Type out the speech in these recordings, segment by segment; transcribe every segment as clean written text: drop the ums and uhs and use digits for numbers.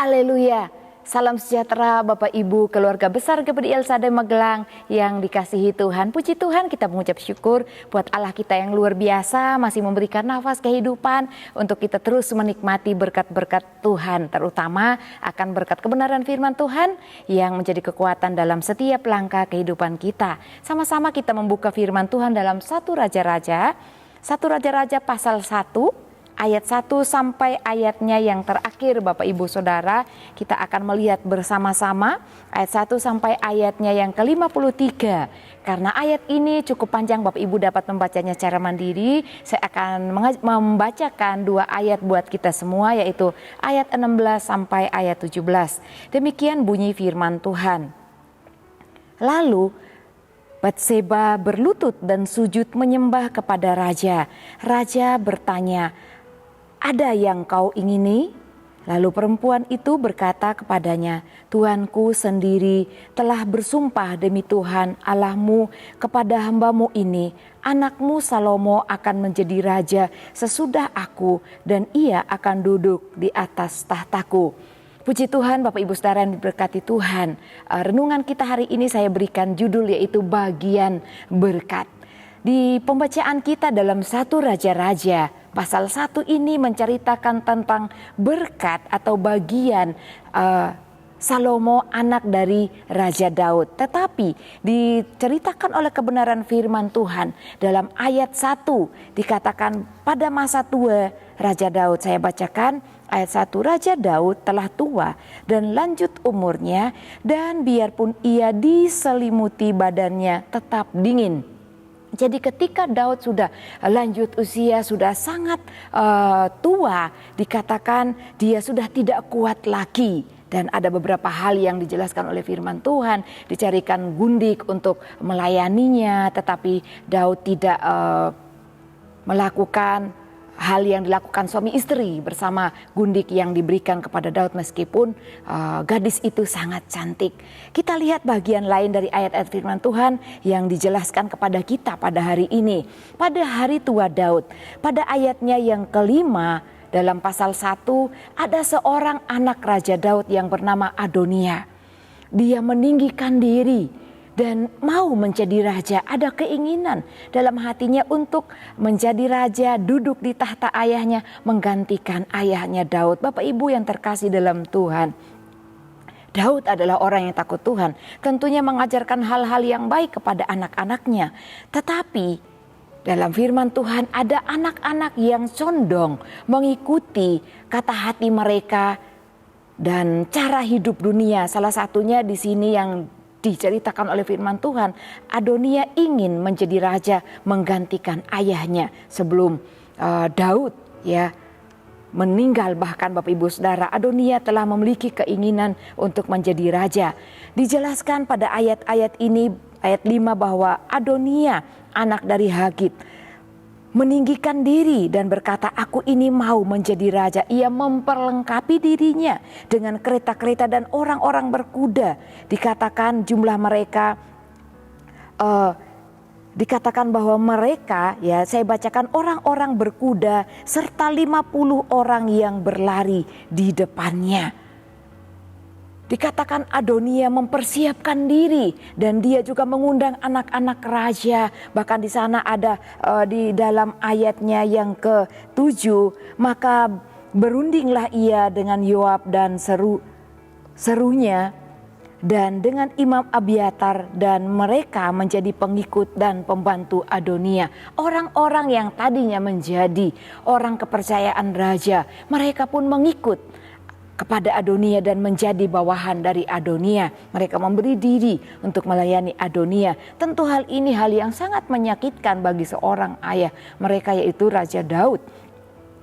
Haleluya. Salam sejahtera Bapak Ibu, keluarga besar GPD El-Shaddai Magelang yang dikasihi Tuhan. Puji Tuhan, kita mengucap syukur buat Allah kita yang luar biasa masih memberikan nafas kehidupan untuk kita terus menikmati berkat-berkat Tuhan, terutama akan berkat kebenaran firman Tuhan yang menjadi kekuatan dalam setiap langkah kehidupan kita. Sama-sama kita membuka firman Tuhan dalam 1 Raja-Raja pasal 1 ayat 1 sampai ayatnya yang terakhir. Bapak Ibu Saudara, kita akan melihat bersama-sama ayat 1 sampai ayatnya yang ke-53. Karena ayat ini cukup panjang, Bapak Ibu dapat membacanya secara mandiri. Saya akan membacakan 2 ayat buat kita semua, yaitu ayat 16 sampai ayat 17. Demikian bunyi firman Tuhan. Lalu Batseba berlutut dan sujud menyembah kepada raja. Raja bertanya, "Ada yang kau ingini?" Lalu perempuan itu berkata kepadanya, "Tuanku sendiri telah bersumpah demi Tuhan Allahmu kepada hambamu ini, anakmu Salomo akan menjadi raja sesudah aku dan ia akan duduk di atas tahtaku." Puji Tuhan, Bapak Ibu Saudara yang diberkati Tuhan. Renungan kita hari ini saya berikan judul yaitu bagian berkat. Di pembacaan kita dalam 1 Raja-Raja pasal 1 ini menceritakan tentang berkat atau bagian Salomo anak dari Raja Daud. Tetapi diceritakan oleh kebenaran firman Tuhan dalam ayat 1 dikatakan pada masa tua Raja Daud. Saya bacakan ayat 1, Raja Daud telah tua dan lanjut umurnya, dan biarpun ia diselimuti badannya tetap dingin. Jadi ketika Daud sudah lanjut usia, sudah sangat tua, dikatakan dia sudah tidak kuat lagi. Dan ada beberapa hal yang dijelaskan oleh firman Tuhan, dicarikan gundik untuk melayaninya, tetapi Daud tidak melakukan hal yang dilakukan suami istri bersama gundik yang diberikan kepada Daud, meskipun gadis itu sangat cantik. Kita lihat bagian lain dari ayat-ayat firman Tuhan yang dijelaskan kepada kita pada hari ini. Pada hari tua Daud, pada ayatnya yang kelima dalam pasal 1, ada seorang anak Raja Daud yang bernama Adonia. Dia meninggikan diri dan mau menjadi raja, ada keinginan dalam hatinya untuk menjadi raja, duduk di tahta ayahnya, menggantikan ayahnya Daud. Bapak Ibu yang terkasih dalam Tuhan, Daud adalah orang yang takut Tuhan, tentunya mengajarkan hal-hal yang baik kepada anak-anaknya. Tetapi dalam firman Tuhan ada anak-anak yang condong mengikuti kata hati mereka dan cara hidup dunia. Salah satunya di sini yang diceritakan oleh firman Tuhan, Adonia ingin menjadi raja menggantikan ayahnya sebelum Daud meninggal. Bahkan Bapak Ibu Saudara, Adonia telah memiliki keinginan untuk menjadi raja. Dijelaskan pada ayat-ayat ini, ayat 5, bahwa Adonia anak dari Hagit meninggikan diri dan berkata, "Aku ini mau menjadi raja." Ia memperlengkapi dirinya dengan kereta-kereta dan orang-orang berkuda. Dikatakan jumlah mereka, dikatakan bahwa mereka, saya bacakan, orang-orang berkuda serta 50 orang yang berlari di depannya. Dikatakan Adonia mempersiapkan diri dan dia juga mengundang anak-anak raja. Bahkan di sana ada di dalam ayatnya yang ke-7, maka berundinglah ia dengan Yoab dan serunya dan dengan Imam Abiatar, dan mereka menjadi pengikut dan pembantu Adonia. Orang-orang yang tadinya menjadi orang kepercayaan raja, mereka pun mengikut kepada Adonia dan menjadi bawahan dari Adonia. Mereka memberi diri untuk melayani Adonia. Tentu hal ini hal yang sangat menyakitkan bagi seorang ayah mereka, yaitu Raja Daud.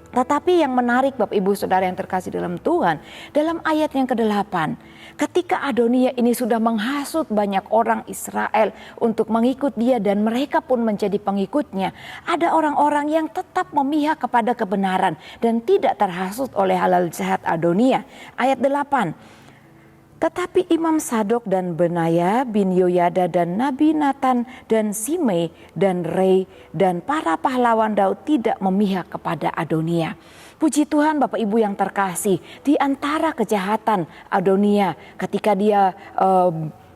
Tetapi yang menarik Bapak Ibu Saudara yang terkasih dalam Tuhan, dalam ayat yang ke-8, ketika Adonia ini sudah menghasut banyak orang Israel untuk mengikut dia dan mereka pun menjadi pengikutnya, ada orang-orang yang tetap memihak kepada kebenaran dan tidak terhasut oleh hal-hal jahat Adonia. Ayat 8, tetapi Imam Sadok dan Benaya bin Yoyada dan Nabi Nathan dan Simei dan Rei dan para pahlawan Daud tidak memihak kepada Adonia. Puji Tuhan Bapak Ibu yang terkasih, di antara kejahatan Adonia ketika dia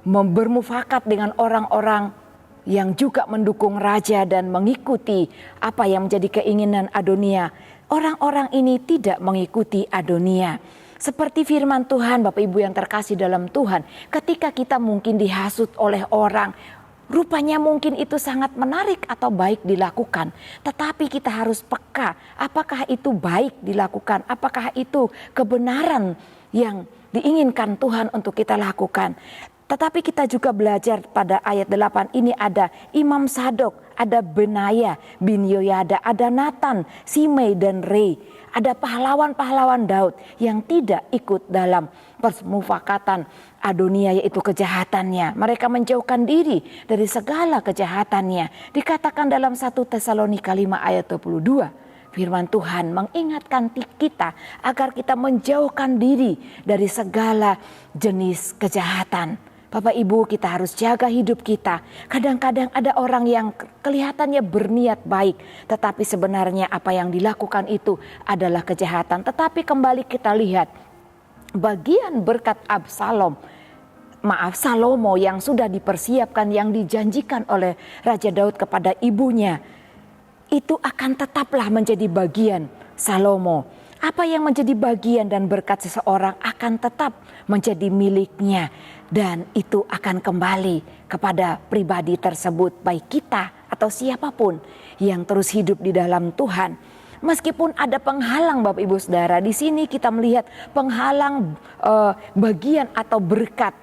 bermufakat dengan orang-orang yang juga mendukung raja dan mengikuti apa yang menjadi keinginan Adonia. Orang-orang ini tidak mengikuti Adonia. Seperti firman Tuhan Bapak Ibu yang terkasih dalam Tuhan, ketika kita mungkin dihasut oleh orang, rupanya mungkin itu sangat menarik atau baik dilakukan. Tetapi kita harus peka, apakah itu baik dilakukan, apakah itu kebenaran yang diinginkan Tuhan untuk kita lakukan. Tetapi kita juga belajar pada ayat 8 ini ada Imam Sadok, ada Benaya bin Yoyada, ada Nathan, Simei dan Rei. Ada pahlawan-pahlawan Daud yang tidak ikut dalam permufakatan Adonia, yaitu kejahatannya. Mereka menjauhkan diri dari segala kejahatannya. Dikatakan dalam 1 Tesalonika 5 ayat 22. Firman Tuhan mengingatkan kita agar kita menjauhkan diri dari segala jenis kejahatan. Bapak Ibu, kita harus jaga hidup kita. Kadang-kadang ada orang yang kelihatannya berniat baik, tetapi sebenarnya apa yang dilakukan itu adalah kejahatan. Tetapi kembali kita lihat bagian berkat Salomo yang sudah dipersiapkan, yang dijanjikan oleh Raja Daud kepada ibunya, itu akan tetaplah menjadi bagian Salomo. Apa yang menjadi bagian dan berkat seseorang akan tetap menjadi miliknya. Dan itu akan kembali kepada pribadi tersebut, baik kita atau siapapun yang terus hidup di dalam Tuhan. Meskipun ada penghalang Bapak Ibu Saudara, di sini kita melihat penghalang bagian atau berkat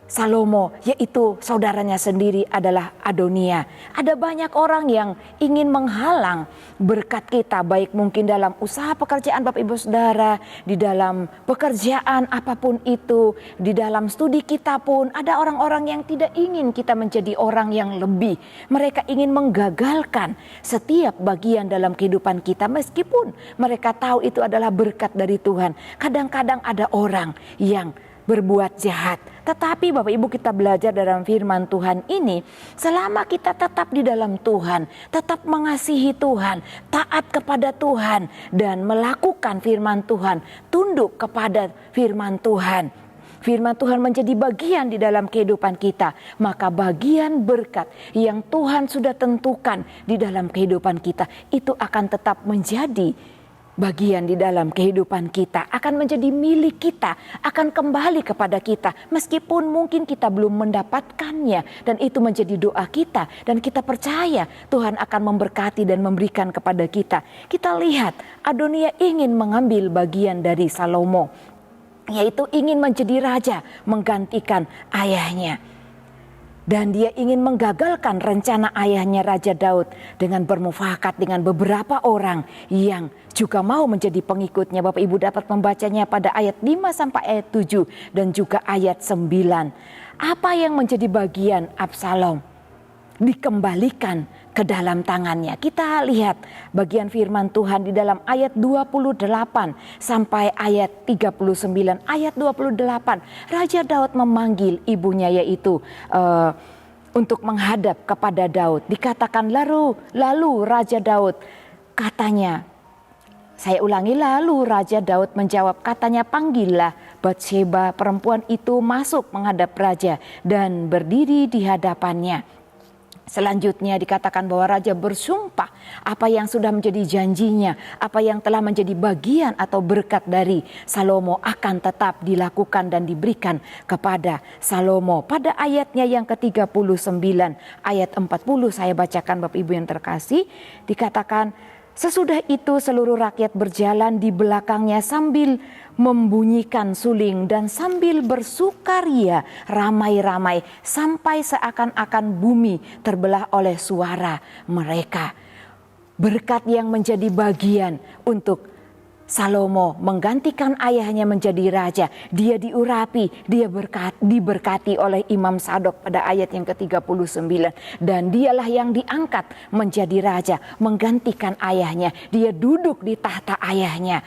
Salomo, yaitu saudaranya sendiri adalah Adonia. Ada banyak orang yang ingin menghalang berkat kita, baik mungkin dalam usaha pekerjaan Bapak Ibu Saudara, di dalam pekerjaan apapun itu, di dalam studi kita pun ada orang-orang yang tidak ingin kita menjadi orang yang lebih. Mereka ingin menggagalkan setiap bagian dalam kehidupan kita meskipun mereka tahu itu adalah berkat dari Tuhan. Kadang-kadang ada orang yang berbuat jahat. Tetapi Bapak Ibu, kita belajar dalam firman Tuhan ini, selama kita tetap di dalam Tuhan, tetap mengasihi Tuhan, taat kepada Tuhan, dan melakukan firman Tuhan, tunduk kepada firman Tuhan. Firman Tuhan menjadi bagian di dalam kehidupan kita, maka bagian berkat yang Tuhan sudah tentukan di dalam kehidupan kita, itu akan tetap menjadi bagian di dalam kehidupan kita, akan menjadi milik kita, akan kembali kepada kita meskipun mungkin kita belum mendapatkannya, dan itu menjadi doa kita dan kita percaya Tuhan akan memberkati dan memberikan kepada kita. Kita lihat Adonia ingin mengambil bagian dari Salomo, yaitu ingin menjadi raja menggantikan ayahnya. Dan dia ingin menggagalkan rencana ayahnya Raja Daud dengan bermufakat dengan beberapa orang yang juga mau menjadi pengikutnya. Bapak Ibu dapat membacanya pada ayat 5 sampai ayat 7 dan juga ayat 9. Apa yang menjadi bagian Absalom dikembalikan ke dalam tangannya. Kita lihat bagian firman Tuhan di dalam ayat 28 sampai ayat 39. Ayat 28, Raja Daud memanggil ibunya, yaitu untuk menghadap kepada Daud. Dikatakan lalu Raja Daud katanya, saya ulangi, lalu Raja Daud menjawab, katanya, panggillah Batsheba perempuan itu masuk menghadap raja dan berdiri di hadapannya. Selanjutnya dikatakan bahwa raja bersumpah apa yang sudah menjadi janjinya, apa yang telah menjadi bagian atau berkat dari Salomo akan tetap dilakukan dan diberikan kepada Salomo. Pada ayatnya yang ke-39, ayat 40 saya bacakan Bapak Ibu yang terkasih, dikatakan, sesudah itu seluruh rakyat berjalan di belakangnya sambil membunyikan suling dan sambil bersukaria ramai-ramai sampai seakan-akan bumi terbelah oleh suara mereka. Berkat yang menjadi bagian untuk Salomo menggantikan ayahnya menjadi raja. Dia diurapi, dia diberkati oleh Imam Sadok pada ayat yang ke-39. Dan dialah yang diangkat menjadi raja, menggantikan ayahnya. Dia duduk di tahta ayahnya.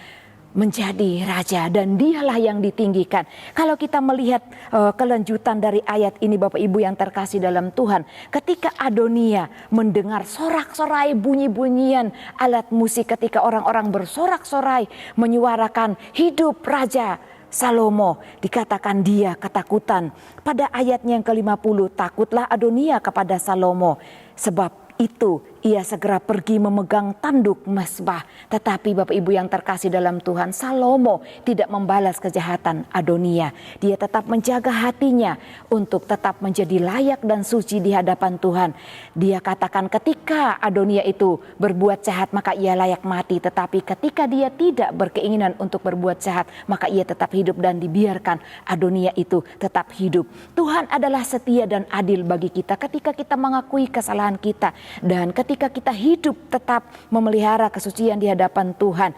menjadi raja dan dialah yang ditinggikan. Kalau kita melihat kelanjutan dari ayat ini Bapak Ibu yang terkasih dalam Tuhan, ketika Adonia mendengar sorak-sorai bunyi-bunyian alat musik, ketika orang-orang bersorak-sorai menyuarakan hidup Raja Salomo, dikatakan dia ketakutan. Pada ayatnya yang ke-50, takutlah Adonia kepada Salomo, sebab itu ia segera pergi memegang tanduk mesbah. Tetapi Bapak Ibu yang terkasih dalam Tuhan, Salomo tidak membalas kejahatan Adonia. Dia tetap menjaga hatinya untuk tetap menjadi layak dan suci di hadapan Tuhan. Dia katakan ketika Adonia itu berbuat jahat maka ia layak mati. Tetapi ketika dia tidak berkeinginan untuk berbuat jahat maka ia tetap hidup dan dibiarkan Adonia itu tetap hidup. Tuhan adalah setia dan adil bagi kita ketika kita mengakui kesalahan kita. Dan ketika kita hidup tetap memelihara kesucian di hadapan Tuhan,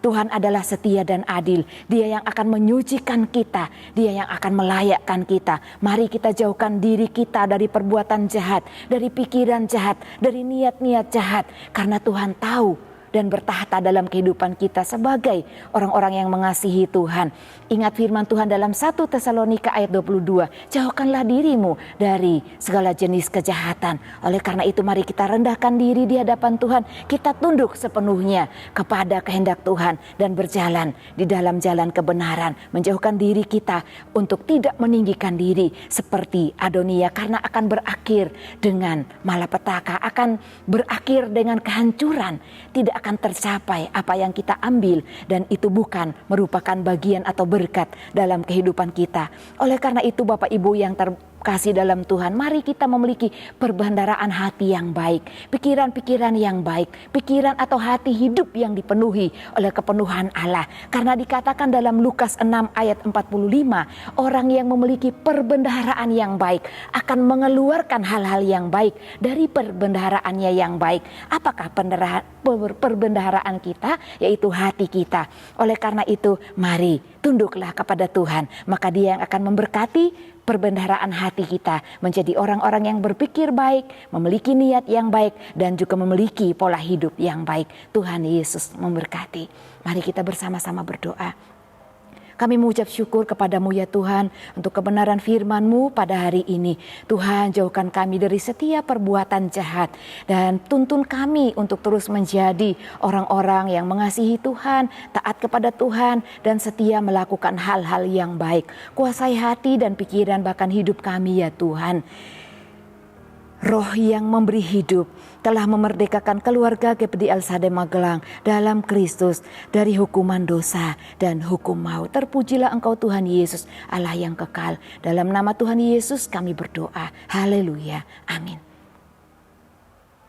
Tuhan adalah setia dan adil. Dia yang akan menyucikan kita, Dia yang akan melayakkan kita. Mari kita jauhkan diri kita dari perbuatan jahat, dari pikiran jahat, dari niat-niat jahat. Karena Tuhan tahu dan bertahta dalam kehidupan kita sebagai orang-orang yang mengasihi Tuhan. Ingat firman Tuhan dalam 1 Tesalonika ayat 22, jauhkanlah dirimu dari segala jenis kejahatan. Oleh karena itu mari kita rendahkan diri di hadapan Tuhan, kita tunduk sepenuhnya kepada kehendak Tuhan dan berjalan di dalam jalan kebenaran, menjauhkan diri kita untuk tidak meninggikan diri seperti Adonia, karena akan berakhir dengan malapetaka, akan berakhir dengan kehancuran. Tidak akan tercapai apa yang kita ambil, dan itu bukan merupakan bagian atau berkat dalam kehidupan kita. Oleh karena itu Bapak Ibu yang terkasih dalam Tuhan, mari kita memiliki perbendaharaan hati yang baik, pikiran-pikiran yang baik, pikiran atau hati hidup yang dipenuhi oleh kepenuhan Allah. Karena dikatakan dalam Lukas 6 ayat 45, orang yang memiliki perbendaharaan yang baik akan mengeluarkan hal-hal yang baik dari perbendaharaannya yang baik. Apakah perbendaharaan kita? Yaitu hati kita. Oleh karena itu mari tunduklah kepada Tuhan, maka Dia yang akan memberkati perbendaharaan hati kita menjadi orang-orang yang berpikir baik, memiliki niat yang baik, dan juga memiliki pola hidup yang baik. Tuhan Yesus memberkati. Mari kita bersama-sama berdoa. Kami mengucap syukur kepadamu ya Tuhan untuk kebenaran firman-Mu pada hari ini. Tuhan, jauhkan kami dari setiap perbuatan jahat dan tuntun kami untuk terus menjadi orang-orang yang mengasihi Tuhan, taat kepada Tuhan, dan setia melakukan hal-hal yang baik. Kuasai hati dan pikiran bahkan hidup kami ya Tuhan. Roh yang memberi hidup telah memerdekakan keluarga GPD El Shaddai Magelang dalam Kristus dari hukuman dosa dan hukum maut. Terpujilah Engkau Tuhan Yesus, Allah yang kekal. Dalam nama Tuhan Yesus kami berdoa. Haleluya. Amin.